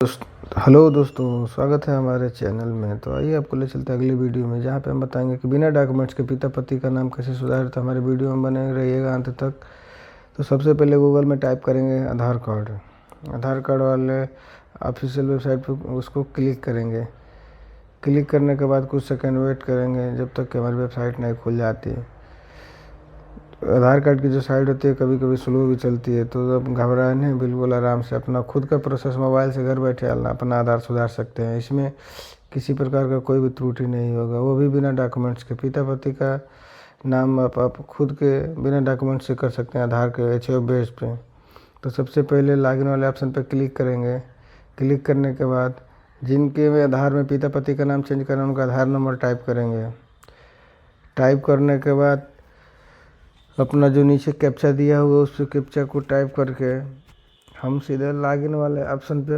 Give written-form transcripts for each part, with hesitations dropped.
Hello दोस्तों, स्वागत है हमारे चैनल में। तो आइए आपको ले चलते हैं अगली वीडियो में, जहाँ पे हम बताएंगे कि बिना डॉक्यूमेंट्स के पिता पति का नाम कैसे सुधारें। तो हमारे वीडियो में बने रहिएगा अंत तक। तो सबसे पहले गूगल में टाइप करेंगे आधार कार्ड। आधार कार्ड वाले ऑफिशियल वेबसाइट पर उसको क्लिक करेंगे। क्लिक करने के बाद कुछ सेकंड वेट करेंगे जब तक कि हमारी वेबसाइट नहीं खुल जाती। आधार कार्ड की जो साइट होती है कभी कभी स्लो भी चलती है, तो अब घबराए नहीं, बिल्कुल आराम से अपना खुद का प्रोसेस मोबाइल से घर बैठे अपना आधार सुधार सकते हैं। इसमें किसी प्रकार का कोई भी त्रुटि नहीं होगा, वो भी बिना डॉक्यूमेंट्स के। पिता पति का नाम आप खुद के बिना डॉक्यूमेंट्स से कर सकते हैं आधार के एचओ बेस पे। तो सबसे पहले लॉगिन वाले ऑप्शन पर क्लिक करेंगे। क्लिक करने के बाद जिनके आधार में पिता पति का नाम चेंज करना है उनका आधार नंबर टाइप करेंगे। टाइप करने के बाद अपना जो नीचे कैप्चा दिया हुआ उस कैप्चा को टाइप करके हम सीधे लॉगिन वाले ऑप्शन पे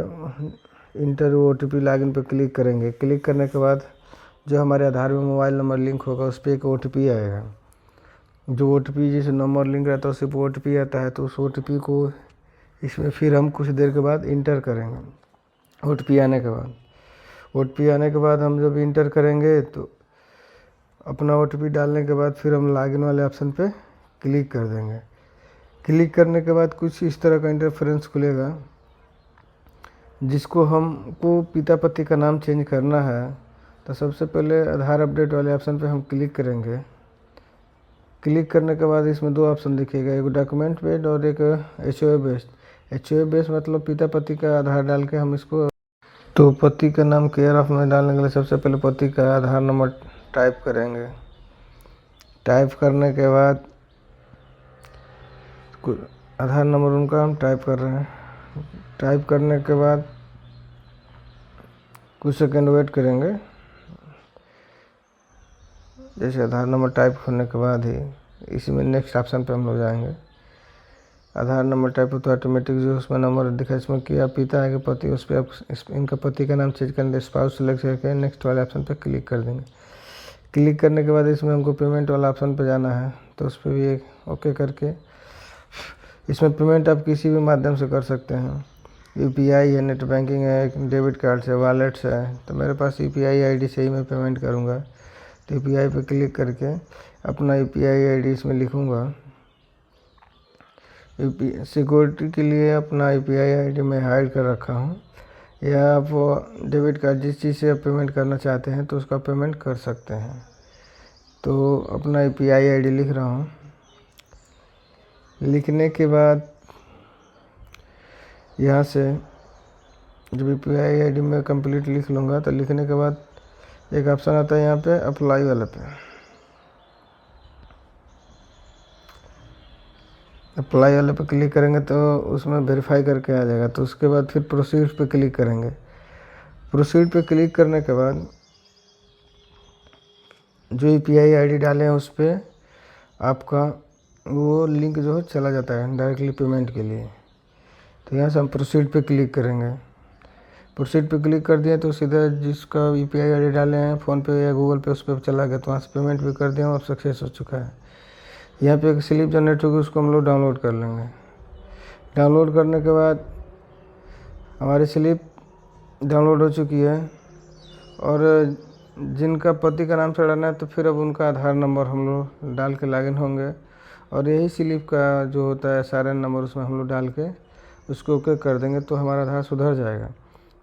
इंटर ओटीपी लॉगिन पे क्लिक करेंगे। क्लिक करने के बाद जो हमारे आधार में मोबाइल नंबर लिंक होगा उस पर एक ओटीपी आएगा। जो ओटीपी जिस नंबर लिंक रहता है उस पर ओटीपी आता है, तो उस ओटीपी को इसमें फिर हम कुछ देर के बाद इंटर करेंगे। ओटीपी आने के बाद हम जब इंटर करेंगे तो अपना ओटीपी डालने के बाद फिर हम लॉगिन वाले ऑप्शन पे क्लिक कर देंगे। क्लिक करने के बाद कुछ इस तरह का इंटरफेरेंस खुलेगा, जिसको हमको पिता पति का नाम चेंज करना है। तो सबसे पहले आधार अपडेट वाले ऑप्शन पे हम क्लिक करेंगे। क्लिक करने के बाद इसमें दो ऑप्शन दिखेगा, एक डॉक्यूमेंट बेस्ड और एक एचओ बेस्ड। एचओ बेस्ड मतलब पिता पति का आधार डाल के हम इसको, तो पति का नाम केयर ऑफ में डालने के लिए सबसे पहले पति का आधार नंबर टाइप करेंगे। टाइप करने के बाद आधार नंबर उनका हम टाइप कर रहे हैं। टाइप करने के बाद कुछ सेकंड वेट करेंगे। जैसे आधार नंबर टाइप करने के बाद ही इसमें नेक्स्ट ऑप्शन पे हम लोग जाएंगे। आधार नंबर टाइप हो तो ऑटोमेटिक जो उसमें नंबर दिखा है इसमें कि आप पिता है कि पति, उस पर आप इनका पति का नाम चेंज करने स्पाउस सेलेक्ट करके नेक्स्ट वाले ऑप्शन पर क्लिक कर देंगे। क्लिक करने के बाद इसमें हमको पेमेंट वाला ऑप्शन पे जाना है, तो उस पर भी एक ओके करके इसमें पेमेंट आप किसी भी माध्यम से कर सकते हैं। यूपीआई है, नेट बैंकिंग है, डेबिट कार्ड से, वॉलेट से है। तो मेरे पास यूपीआई आईडी से ही मैं पेमेंट करूँगा। तो यूपीआई पे क्लिक करके अपना यूपीआई आईडी इसमें लिखूँगा। सिक्योरिटी के लिए अपना यूपीआई आईडी मैं हाइड कर रखा हूँ, या आप डेबिट कार्ड जिस चीज़ से आप पेमेंट करना चाहते हैं तो उसका पेमेंट कर सकते हैं। तो अपना यूपीआई आईडी लिख रहा हूँ। लिखने के बाद यहाँ से जब यूपीआई आईडी में कंप्लीट लिख लूँगा तो लिखने के बाद एक ऑप्शन आता है यहाँ पे अप्लाई वाले पे। अप्लाई वाले पे क्लिक करेंगे तो उसमें वेरीफाई करके आ जाएगा। तो उसके बाद फिर प्रोसीड पे क्लिक करेंगे। प्रोसीड पे क्लिक करने के बाद जो यूपीआई आईडी डाले हैं उस पर आपका वो लिंक जो है चला जाता है डायरेक्टली पेमेंट के लिए। तो यहाँ से हम प्रोसीड पे क्लिक करेंगे। प्रोसीड पे क्लिक कर दिए तो सीधा जिसका यूपीआई आईडी डाले हैं फ़ोनपे या गूगल पे उस पर चला गया, तो वहाँ से पेमेंट भी कर दिया और सक्सेस हो चुका है। यहाँ पे एक स्लिप जनरेट होगी, उसको हम लोग डाउनलोड कर लेंगे। डाउनलोड करने के बाद हमारी स्लिप डाउनलोड हो चुकी है। और जिनका पति का नाम चढ़ाना है तो फिर अब उनका आधार नंबर हम लोग डाल के लॉगिन होंगे, और यही स्लिप का जो होता है सारे नंबर उसमें हम लोग डाल के उसको ओके कर देंगे, तो हमारा आधार सुधर जाएगा।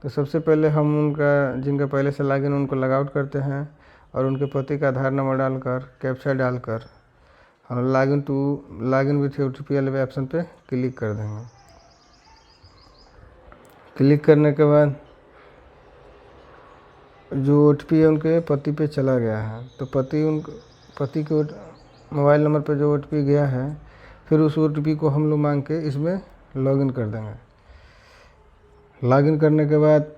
तो सबसे पहले हम उनका जिनका पहले से लॉगिन उनको लॉग आउट करते हैं और उनके पति का आधार नंबर डालकर कैप्चा डालकर हम लॉगिन विथ ओटीपी वाले ऑप्शन पे क्लिक कर देंगे। क्लिक करने के बाद जो ओटीपी है उनके पति पे चला गया है, तो पति के मोबाइल नंबर पे जो ओटीपी गया है फिर उस ओटीपी को हम लोग मांग के इसमें लॉगिन कर देंगे। लॉगिन करने के बाद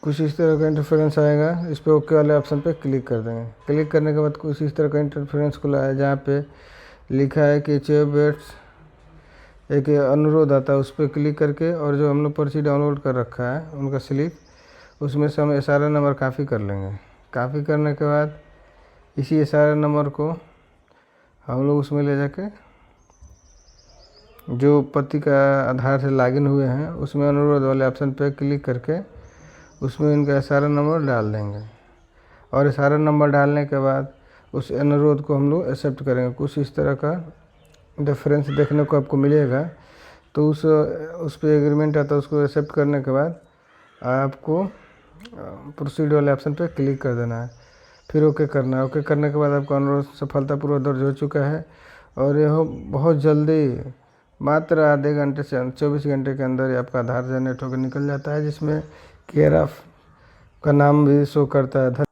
कुछ इस तरह का इंटरफेरेंस आएगा, इस पर ओके वाले ऑप्शन पे क्लिक कर देंगे। क्लिक करने के बाद कुछ इस तरह का इंटरफेरेंस खुला है जहाँ पे लिखा है कि एचओ बेस्ड एक अनुरोध आता है, उस पर क्लिक करके और जो हम लोग पर्ची डाउनलोड कर रखा है उनका स्लिप, उसमें से हम एसआरएन नंबर कॉपी कर लेंगे। कॉपी करने के बाद इसी एसआरएन नंबर को हम लोग उसमें ले जाके जो पति का आधार से लॉगिन हुए हैं उसमें अनुरोध वाले ऑप्शन पे क्लिक करके उसमें इनका SRN नंबर डाल देंगे। और SRN नंबर डालने के बाद उस अनुरोध को हम लोग एक्सेप्ट करेंगे। कुछ इस तरह का डिफरेंस देखने को आपको मिलेगा। तो उस पर एग्रीमेंट आता है, उसको एक्सेप्ट करने के बाद आपको प्रोसीड वाले ऑप्शन पे क्लिक कर देना है, फिर ओके करना है। ओके करने के बाद आपका अनुरोध सफलतापूर्वक दर्ज हो चुका है और यह बहुत जल्दी मात्र आधे घंटे से 24 घंटे के अंदर ही आपका आधार जनरेट होकर निकल जाता है, जिसमें केयर ऑफ का नाम भी शो करता है।